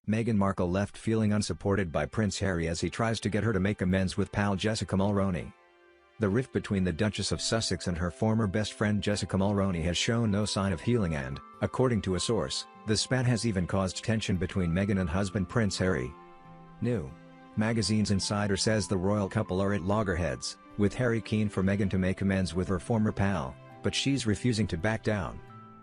Meghan Markle left feeling unsupported by Prince Harry as he tries to get her to make amends with pal Jessica Mulroney. The rift between the Duchess of Sussex and her former best friend Jessica Mulroney has shown no sign of healing and, according to a source, the spat has even caused tension between Meghan and husband Prince Harry. New Magazine's insider says the royal couple are at loggerheads, with Harry keen for Meghan to make amends with her former pal, but she's refusing to back down.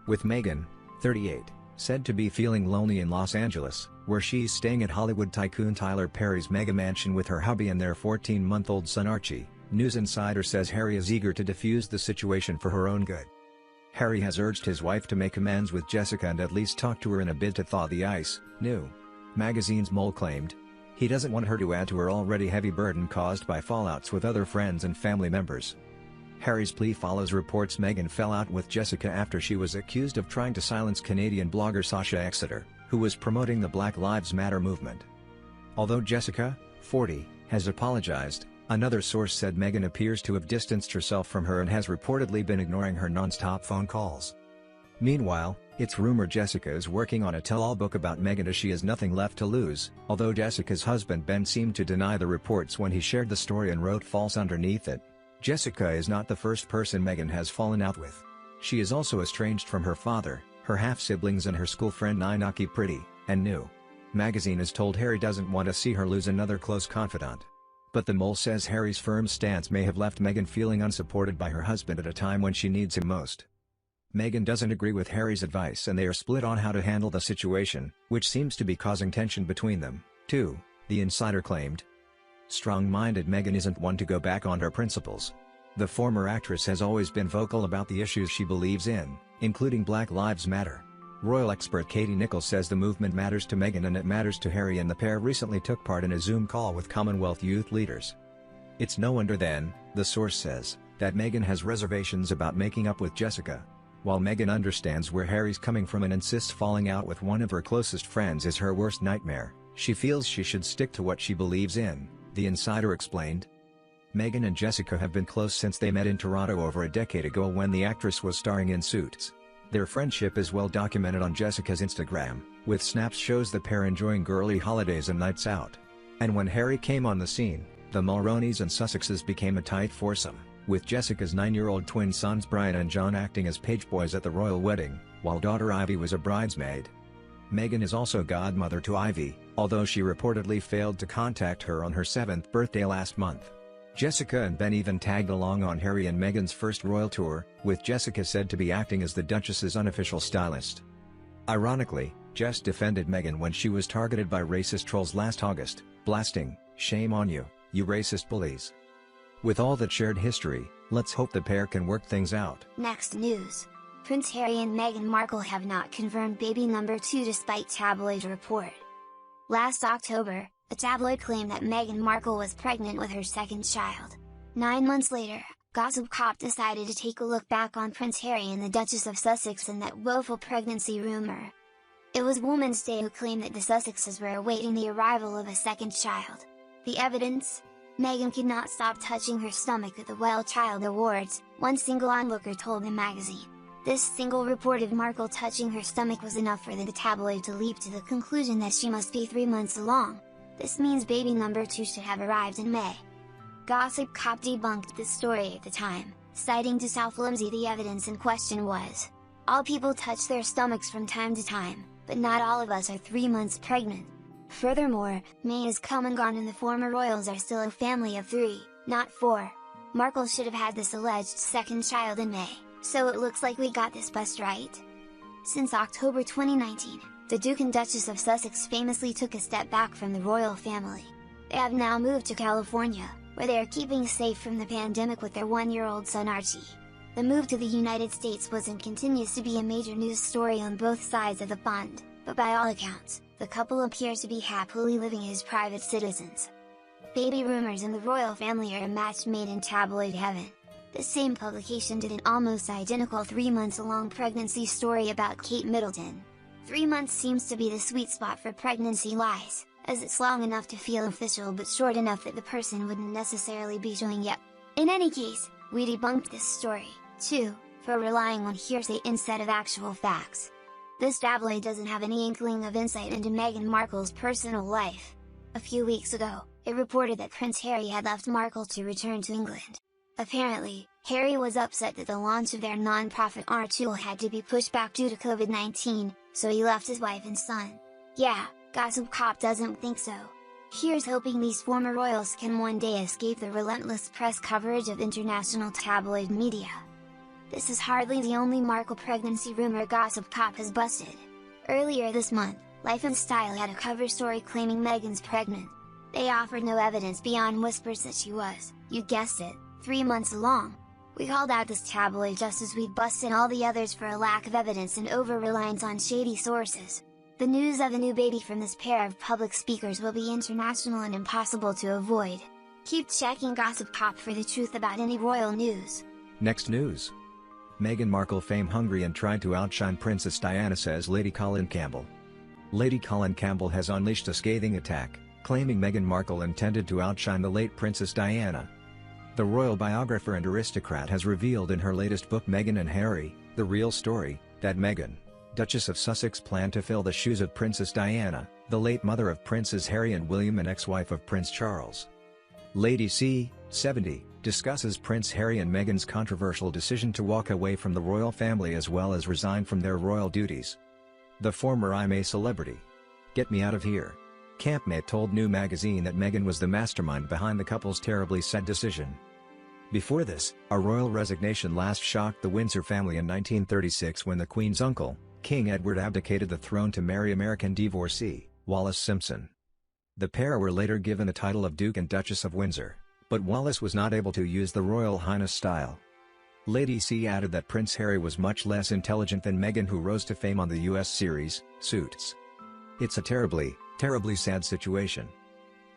With Meghan, 38, said to be feeling lonely in Los Angeles, where she's staying at Hollywood tycoon Tyler Perry's mega mansion with her hubby and their 14-month-old son Archie. News insider says Harry is eager to defuse the situation for her own good. Harry has urged his wife to make amends with Jessica and at least talk to her in a bid to thaw the ice, New Magazine's mole claimed. He doesn't want her to add to her already heavy burden caused by fallouts with other friends and family members. Harry's plea follows reports Meghan fell out with Jessica after she was accused of trying to silence Canadian blogger Sasha Exeter, who was promoting the Black Lives Matter movement. Although Jessica, 40, has apologized, another source said Meghan appears to have distanced herself from her and has reportedly been ignoring her non-stop phone calls. Meanwhile, it's rumored Jessica is working on a tell-all book about Meghan as she has nothing left to lose, although Jessica's husband Ben seemed to deny the reports when he shared the story and wrote false underneath it. Jessica is not the first person Meghan has fallen out with. She is also estranged from her father, her half-siblings and her school friend Ninaki Pretty, and New Magazine has told Harry doesn't want to see her lose another close confidant. But the mole says Harry's firm stance may have left Meghan feeling unsupported by her husband at a time when she needs him most. Meghan doesn't agree with Harry's advice and they are split on how to handle the situation, which seems to be causing tension between them, too, the insider claimed. Strong-minded Meghan isn't one to go back on her principles. The former actress has always been vocal about the issues she believes in, including Black Lives Matter. Royal expert Katie Nichols says the movement matters to Meghan and it matters to Harry, and the pair recently took part in a Zoom call with Commonwealth youth leaders. It's no wonder then, the source says, that Meghan has reservations about making up with Jessica. While Meghan understands where Harry's coming from and insists falling out with one of her closest friends is her worst nightmare, she feels she should stick to what she believes in, the insider explained. Meghan and Jessica have been close since they met in Toronto over a decade ago when the actress was starring in Suits. Their friendship is well documented on Jessica's Instagram, with snaps shows the pair enjoying girly holidays and nights out. And when Harry came on the scene, the Mulroneys and Sussexes became a tight foursome, with Jessica's 9-year-old twin sons Brian and John acting as page boys at the royal wedding, while daughter Ivy was a bridesmaid. Meghan is also godmother to Ivy, although she reportedly failed to contact her on her 7th birthday last month. Jessica and Ben even tagged along on Harry and Meghan's first royal tour, with Jessica said to be acting as the Duchess's unofficial stylist. Ironically, Jess defended Meghan when she was targeted by racist trolls last August, blasting, "Shame on you, you racist bullies." With all that shared history, let's hope the pair can work things out. Next news. Prince Harry and Meghan Markle have not confirmed baby number 2 despite tabloid report. Last October, a tabloid claimed that Meghan Markle was pregnant with her second child. 9 months later, Gossip Cop decided to take a look back on Prince Harry and the Duchess of Sussex and that woeful pregnancy rumor. It was Women's Day who claimed that the Sussexes were awaiting the arrival of a second child. The evidence? Meghan could not stop touching her stomach at the Well Child Awards, one single onlooker told the magazine. This single report of Markle touching her stomach was enough for the tabloid to leap to the conclusion that she must be 3 months along. This means baby number 2 should have arrived in May. Gossip Cop debunked this story at the time, citing to how flimsy the evidence in question was. All people touch their stomachs from time to time, but not all of us are 3 months pregnant. Furthermore, May has come and gone and the former royals are still a family of 3, not 4. Markle should have had this alleged second child in May, so it looks like we got this bust right. Since October 2019, the Duke and Duchess of Sussex famously took a step back from the royal family. They have now moved to California, where they are keeping safe from the pandemic with their 1-year-old son Archie. The move to the United States was and continues to be a major news story on both sides of the pond, but by all accounts, the couple appears to be happily living as private citizens. Baby rumors in the royal family are a match made in tabloid heaven. The same publication did an almost identical 3 months long pregnancy story about Kate Middleton. 3 months seems to be the sweet spot for pregnancy lies, as it's long enough to feel official but short enough that the person wouldn't necessarily be showing yep. In any case, we debunked this story, too, for relying on hearsay instead of actual facts. This tabloid doesn't have any inkling of insight into Meghan Markle's personal life. A few weeks ago, it reported that Prince Harry had left Markle to return to England. Apparently, Harry was upset that the launch of their non-profit art tool had to be pushed back due to COVID-19, so he left his wife and son. Yeah, Gossip Cop doesn't think so. Here's hoping these former royals can one day escape the relentless press coverage of international tabloid media. This is hardly the only Markle pregnancy rumor Gossip Cop has busted. Earlier this month, Life and Style had a cover story claiming Meghan's pregnant. They offered no evidence beyond whispers that she was, you guessed it, 3 months along. We called out this tabloid just as we'd busted all the others for a lack of evidence and over-reliance on shady sources. The news of a new baby from this pair of public speakers will be international and impossible to avoid. Keep checking Gossip Cop for the truth about any royal news. Next news. Meghan Markle fame hungry and tried to outshine Princess Diana, says Lady Colin Campbell. Lady Colin Campbell has unleashed a scathing attack, claiming Meghan Markle intended to outshine the late Princess Diana. The royal biographer and aristocrat has revealed in her latest book Meghan and Harry, The Real Story, that Meghan, Duchess of Sussex, planned to fill the shoes of Princess Diana, the late mother of Princes Harry and William and ex-wife of Prince Charles. Lady C, 70, discusses Prince Harry and Meghan's controversial decision to walk away from the royal family as well as resign from their royal duties. The former "I'm a celebrity. Get me out of here" campmate told New magazine that Meghan was the mastermind behind the couple's terribly sad decision. Before this, a royal resignation last shocked the Windsor family in 1936 when the Queen's uncle, King Edward, abdicated the throne to marry American divorcee, Wallis Simpson. The pair were later given the title of Duke and Duchess of Windsor, but Wallis was not able to use the Royal Highness style. Lady C added that Prince Harry was much less intelligent than Meghan, who rose to fame on the US series, Suits. It's a terribly sad situation.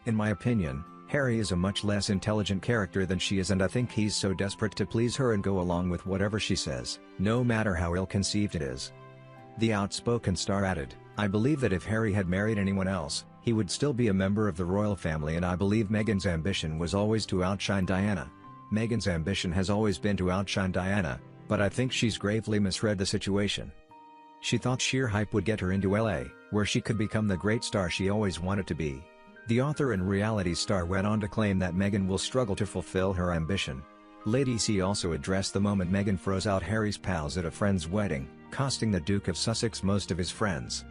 In my opinion, Harry is a much less intelligent character than she is, and I think he's so desperate to please her and go along with whatever she says, no matter how ill-conceived it is. The outspoken star added, "I believe that if Harry had married anyone else, he would still be a member of the royal family, and I believe Meghan's ambition was always to outshine Diana. Meghan's ambition has always been to outshine Diana, but I think she's gravely misread the situation. She thought sheer hype would get her into LA, where she could become the great star she always wanted to be." The author and reality star went on to claim that Meghan will struggle to fulfill her ambition. Lady C also addressed the moment Meghan froze out Harry's pals at a friend's wedding, costing the Duke of Sussex most of his friends.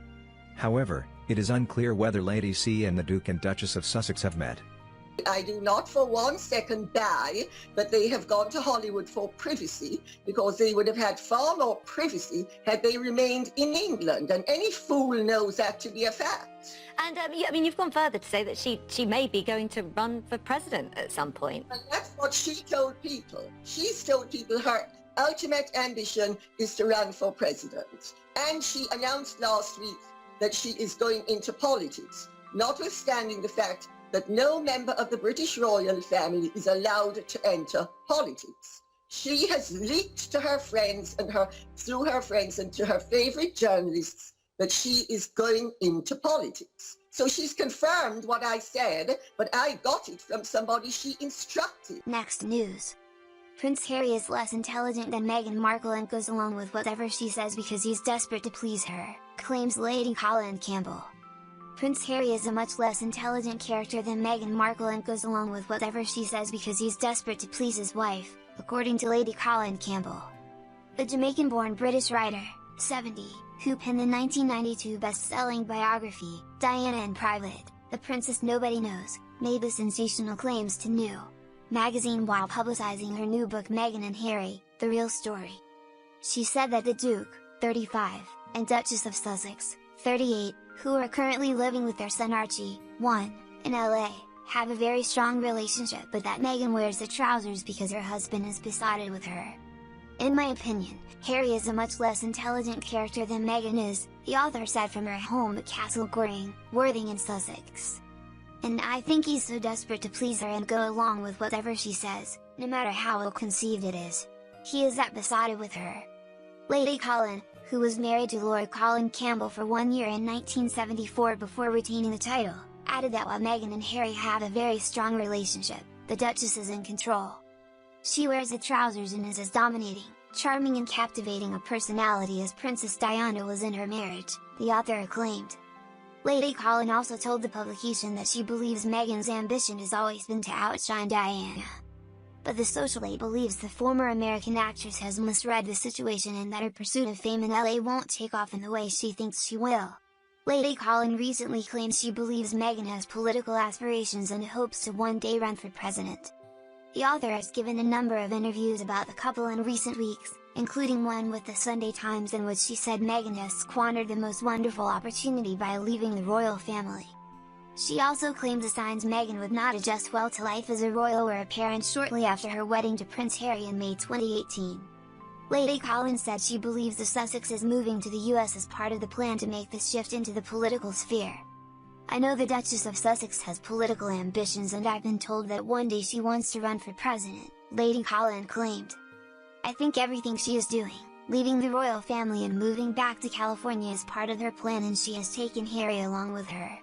However, it is unclear whether Lady C and the Duke and Duchess of Sussex have met. I do not for 1 second buy that they have gone to Hollywood for privacy, because they would have had far more privacy had they remained in England, and any fool knows that to be a fact. And you've gone further to say that she may be going to run for president at some point. And that's what she told people. She's told people her ultimate ambition is to run for president. And she announced last week that she is going into politics, notwithstanding the fact that no member of the British royal family is allowed to enter politics. She has leaked to her friends and through her friends and to her favorite journalists that she is going into politics. So she's confirmed what I said, but I got it from somebody she instructed. Next news. Prince Harry is less intelligent than Meghan Markle and goes along with whatever she says because he's desperate to please her, claims Lady Colin Campbell. Prince Harry is a much less intelligent character than Meghan Markle and goes along with whatever she says because he's desperate to please his wife, according to Lady Colin Campbell. The Jamaican-born British writer, 70, who penned the 1992 best-selling biography, Diana in Private, The Princess Nobody Knows, made the sensational claims to New magazine while publicizing her new book Meghan and Harry, The Real Story. She said that the Duke, 35, and Duchess of Sussex, 38, who are currently living with their son Archie, 1, in LA, have a very strong relationship, but that Meghan wears the trousers because her husband is besotted with her. In my opinion, Harry is a much less intelligent character than Meghan is, the author said from her home at Castle Goring, Worthing in Sussex. And I think he's so desperate to please her and go along with whatever she says, no matter how ill-conceived it is. He is that besotted with her. Lady Colin, who was married to Lord Colin Campbell for 1 year in 1974 before retaining the title, added that while Meghan and Harry have a very strong relationship, the Duchess is in control. She wears the trousers and is as dominating, charming and captivating a personality as Princess Diana was in her marriage, the author acclaimed. Lady Colin also told the publication that she believes Meghan's ambition has always been to outshine Diana. But the socialite believes the former American actress has misread the situation and that her pursuit of fame in LA won't take off in the way she thinks she will. Lady Colin recently claimed she believes Meghan has political aspirations and hopes to one day run for president. The author has given a number of interviews about the couple in recent weeks, including one with the Sunday Times in which she said Meghan has squandered the most wonderful opportunity by leaving the royal family. She also claimed the signs Meghan would not adjust well to life as a royal were apparent shortly after her wedding to Prince Harry in May 2018. Lady Colin said she believes the Sussex is moving to the US as part of the plan to make the shift into the political sphere. "I know the Duchess of Sussex has political ambitions and I've been told that one day she wants to run for president," Lady Colin claimed. "I think everything she is doing, leaving the royal family and moving back to California is part of her plan and she has taken Harry along with her.